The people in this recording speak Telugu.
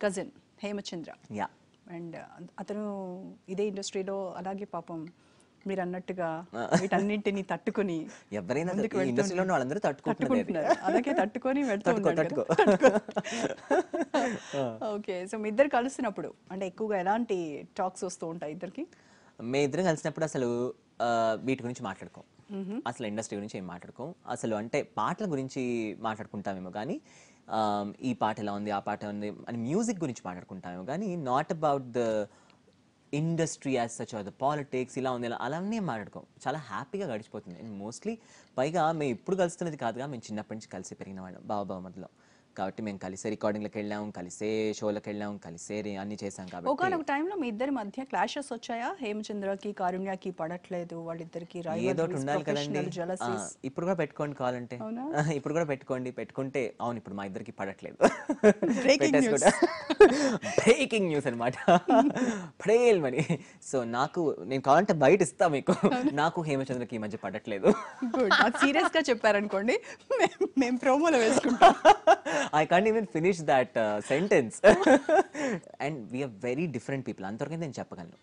కజిన్ హేమచంద్ర. యా. అండ్ అతను ఇదే ఇండస్ట్రీలో అలాగే పాపం మీరు అన్నట్టుగా వీటన్నింటిని తట్టుకొని ఎవరైనా ముందుకు ఈ ఇండస్ట్రీలో ఉన్న వాళ్ళందరూ తట్టుకుంటున్నారు. అలాగే తట్టుకొని వెళ్తూ తట్టుకో ఉన్నారు తట్టుకో. ఓకే. సో మీ ఇద్దరు కలుస్తున్నప్పుడు అంటే ఎక్కువగా ఎలాంటి టాక్స్ వస్తూ ఉంటాయి ఇద్దరికి? మే ఇద్దరం కలిసినప్పుడు అసలు వీటి గురించి మాట్లాడుకోం. అసలు ఇండస్ట్రీ గురించి ఏం మాట్లాడుకోం. అసలు అంటే పాటల గురించి మాట్లాడుకుంటామేమో కానీ ఈ పాట ఎలా ఉంది, ఆ పాట ఉంది అని మ్యూజిక్ గురించి మాట్లాడుకుంటామేమో కానీ not about the industry as such or the politics ఇలా ఉంది అలానే మాట్లాడుకోం. చాలా హ్యాపీగా గడిచిపోతుంది. అండ్ మోస్ట్లీ పైగా మేము ఇప్పుడు కలుస్తున్నది కాదుగా, మేము చిన్నప్పటి నుంచి కలిసి పెరిగిన వాళ్ళం బావ మధ్యలో. కాబట్టి మేము కలిసే రికార్డింగ్లకు వెళ్ళాం, కలిసే షోలకు వెళ్ళాం, కలిసే అన్ని చేసాం. కాబట్టి ఒకనొక టైంలో మీ ఇద్దరి మధ్య క్లాషెస్ వచ్చాయా? హేమచంద్రకి కారుణ్యకి పడట్లేదు, వాళ్ళిద్దరికి ఏదో ఒకటి ఉండాలి కదండి. జెలసీస్. ఇప్పుడు కూడా పెట్టుకోండి కావాలంటే. అవునా? ఇప్పుడు కూడా పెట్టుకుంటే అవును ఇప్పుడు మా ఇద్దరికి పడట్లేదు. Breaking news. బ్రేకింగ్ న్యూస్ అనమాట. పడేయాలి మరి. సో నేను కావాలంటే బయట ఇస్తా మీకు. నాకు హేమచంద్రకి ఈ మధ్య పడట్లేదు. గుడ్. నాకు సీరియస్ గా చెప్పారనుకోండి మేము ప్రోమోలో వేసుకుంటాం. I can't even finish that sentence. And we are very different people. అంతవరకు నేను చెప్పగలను.